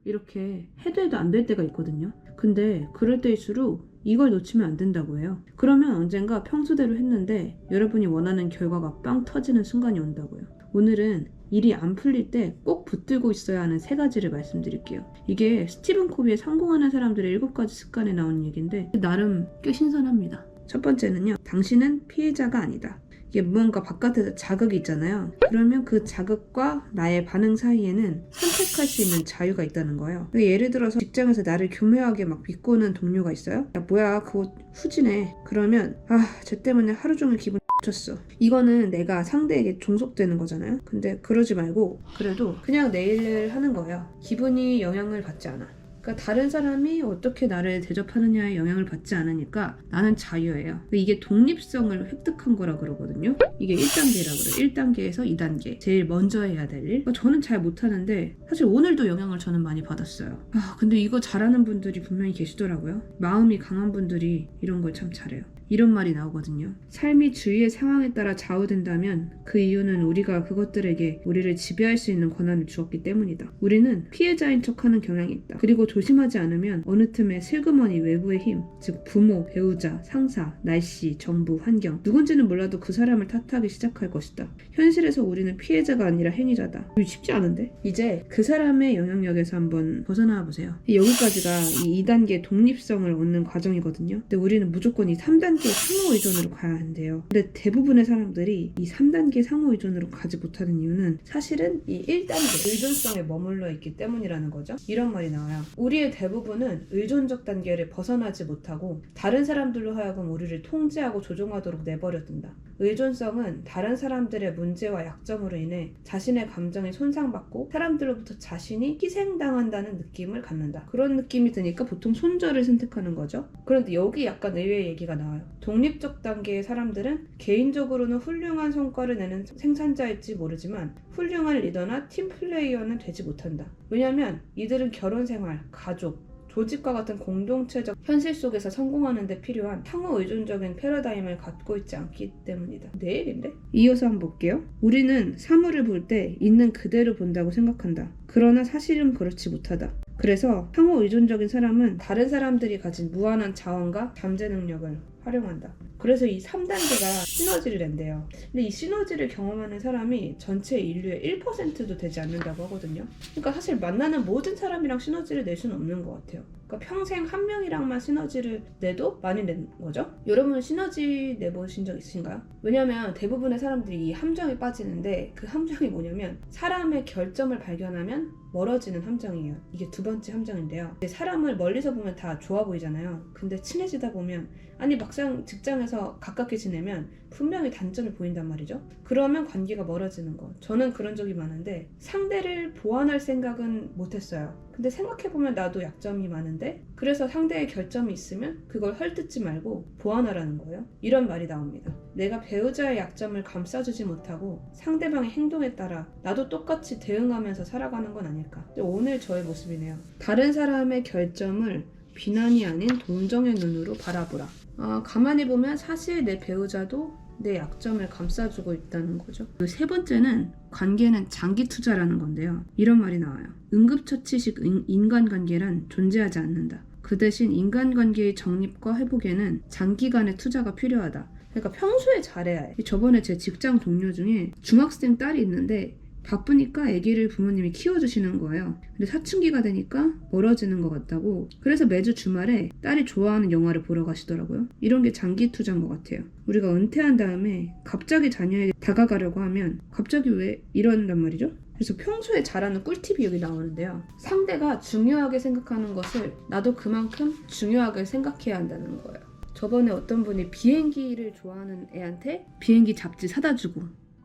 이렇게 해도 안 될 때가 있거든요. 근데 그럴 때일수록 이걸 놓치면 안 된다고 해요. 그러면 언젠가 평소대로 했는데 여러분이 원하는 결과가 빵 터지는 순간이 온다고요. 오늘은 일이 안 풀릴 때 꼭 붙들고 있어야 하는 3가지를 말씀드릴게요. 이게 스티븐 코비의 성공하는 사람들의 7가지 습관에 나온 얘기인데 나름 꽤 신선합니다. 첫 번째는요. 당신은 피해자가 아니다. 이게 무언가 바깥에서 자극이 있잖아요. 그러면 그 자극과 나의 반응 사이에는 선택할 수 있는 자유가 있다는 거예요. 예를 들어서 직장에서 나를 교묘하게 막 비꼬는 동료가 있어요. 야 뭐야 그거 후지네. 그러면 쟤 때문에 하루 종일 기분 쳤어. 이거는 내가 상대에게 종속되는 거잖아요. 근데 그러지 말고 그래도 그냥 내 일을 하는 거예요. 기분이 영향을 받지 않아. 그러니까 다른 사람이 어떻게 나를 대접하느냐에 영향을 받지 않으니까 나는 자유예요. 이게 독립성을 획득한 거라 그러거든요. 이게 1단계라 그래요. 1단계에서 2단계. 제일 먼저 해야 될 일. 저는 잘 못하는데 사실 오늘도 영향을 저는 많이 받았어요. 근데 이거 잘하는 분들이 분명히 계시더라고요. 마음이 강한 분들이 이런 걸 참 잘해요. 이런 말이 나오거든요. 삶이 주위의 상황에 따라 좌우된다면 그 이유는 우리가 그것들에게 우리를 지배할 수 있는 권한을 주었기 때문이다. 우리는 피해자인 척하는 경향이 있다. 그리고 조심하지 않으면 어느 틈에 슬그머니 외부의 힘, 즉 부모, 배우자, 상사, 날씨, 정부, 환경 누군지는 몰라도 그 사람을 탓하기 시작할 것이다. 현실에서 우리는 피해자가 아니라 행위자다. 이거 쉽지 않은데? 이제 그 사람의 영향력에서 한번 벗어나 보세요. 여기까지가 이 2단계 독립성을 얻는 과정이거든요. 근데 우리는 무조건 이 3단계 상호 의존으로 가야 한대요. 근데 대부분의 사람들이 이 3단계 상호 의존으로 가지 못하는 이유는 사실은 이 1단계 의존성에 머물러 있기 때문이라는 거죠. 이런 말이 나와요. 우리의 대부분은 의존적 단계를 벗어나지 못하고 다른 사람들로 하여금 우리를 통제하고 조종하도록 내버려둔다. 의존성은 다른 사람들의 문제와 약점으로 인해 자신의 감정이 손상받고 사람들로부터 자신이 희생당한다는 느낌을 갖는다. 그런 느낌이 드니까 보통 손절을 선택하는 거죠. 그런데 여기 약간 의외의 얘기가 나와요. 독립적 단계의 사람들은 개인적으로는 훌륭한 성과를 내는 생산자일지 모르지만 훌륭한 리더나 팀 플레이어는 되지 못한다. 왜냐하면 이들은 결혼 생활, 가족, 조직과 같은 공동체적 현실 속에서 성공하는 데 필요한 상호 의존적인 패러다임을 갖고 있지 않기 때문이다. 내 얘긴데? 이어서 한번 볼게요. 우리는 사물을 볼 때 있는 그대로 본다고 생각한다. 그러나 사실은 그렇지 못하다. 그래서 상호 의존적인 사람은 다른 사람들이 가진 무한한 자원과 잠재 능력을 활용한다. 그래서 이 3단계가 시너지를 낸대요. 근데 이 시너지를 경험하는 사람이 전체 인류의 1%도 되지 않는다고 하거든요. 그러니까 사실 만나는 모든 사람이랑 시너지를 낼 수는 없는 것 같아요. 그러니까 평생 한 명이랑만 시너지를 내도 많이 낸 거죠. 여러분은 시너지 내보신 적 있으신가요? 왜냐면 대부분의 사람들이 이 함정에 빠지는데 그 함정이 뭐냐면 사람의 결점을 발견하면 멀어지는 함정이에요. 이게 2번째 함정인데요. 사람을 멀리서 보면 다 좋아 보이잖아요. 근데 친해지다 보면 아니 막상 직장에서 가깝게 지내면 분명히 단점이 보인단 말이죠. 그러면 관계가 멀어지는 거. 저는 그런 적이 많은데 상대를 보완할 생각은 못했어요. 근데 생각해보면 나도 약점이 많은데 그래서 상대의 결점이 있으면 그걸 헐뜯지 말고 보완하라는 거예요. 이런 말이 나옵니다. 내가 배우자의 약점을 감싸주지 못하고 상대방의 행동에 따라 나도 똑같이 대응하면서 살아가는 건 아닐까. 오늘 저의 모습이네요. 다른 사람의 결점을 비난이 아닌 동정의 눈으로 바라보라. 가만히 보면 사실 내 배우자도 내 약점을 감싸주고 있다는 거죠. 3번째는 관계는 장기 투자라는 건데요. 이런 말이 나와요. 응급처치식 인간관계란 존재하지 않는다. 그 대신 인간관계의 정립과 회복에는 장기간의 투자가 필요하다. 그러니까 평소에 잘해야 해. 저번에 제 직장 동료 중에 중학생 딸이 있는데 바쁘니까 아기를 부모님이 키워주시는 거예요. 근데 사춘기가 되니까 멀어지는 것 같다고. 그래서 매주 주말에 딸이 좋아하는 영화를 보러 가시더라고요. 이런 게 장기 투자인 것 같아요. 우리가 은퇴한 다음에 갑자기 자녀에게 다가가려고 하면 갑자기 왜 이런단 말이죠? 그래서 평소에 잘하는 꿀팁이 여기 나오는데요. 상대가 중요하게 생각하는 것을 나도 그만큼 중요하게 생각해야 한다는 거예요. 저번에 어떤 분이 비행기를 좋아하는 애한테 비행기 잡지 사다 주고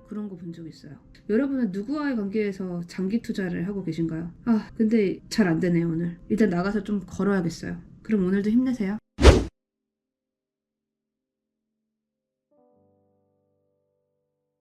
그런 거 본 적 있어요. 여러분은 누구와의 관계에서 장기 투자를 하고 계신가요? 근데 잘 안 되네요 오늘. 일단 나가서 좀 걸어야겠어요. 그럼 오늘도 힘내세요.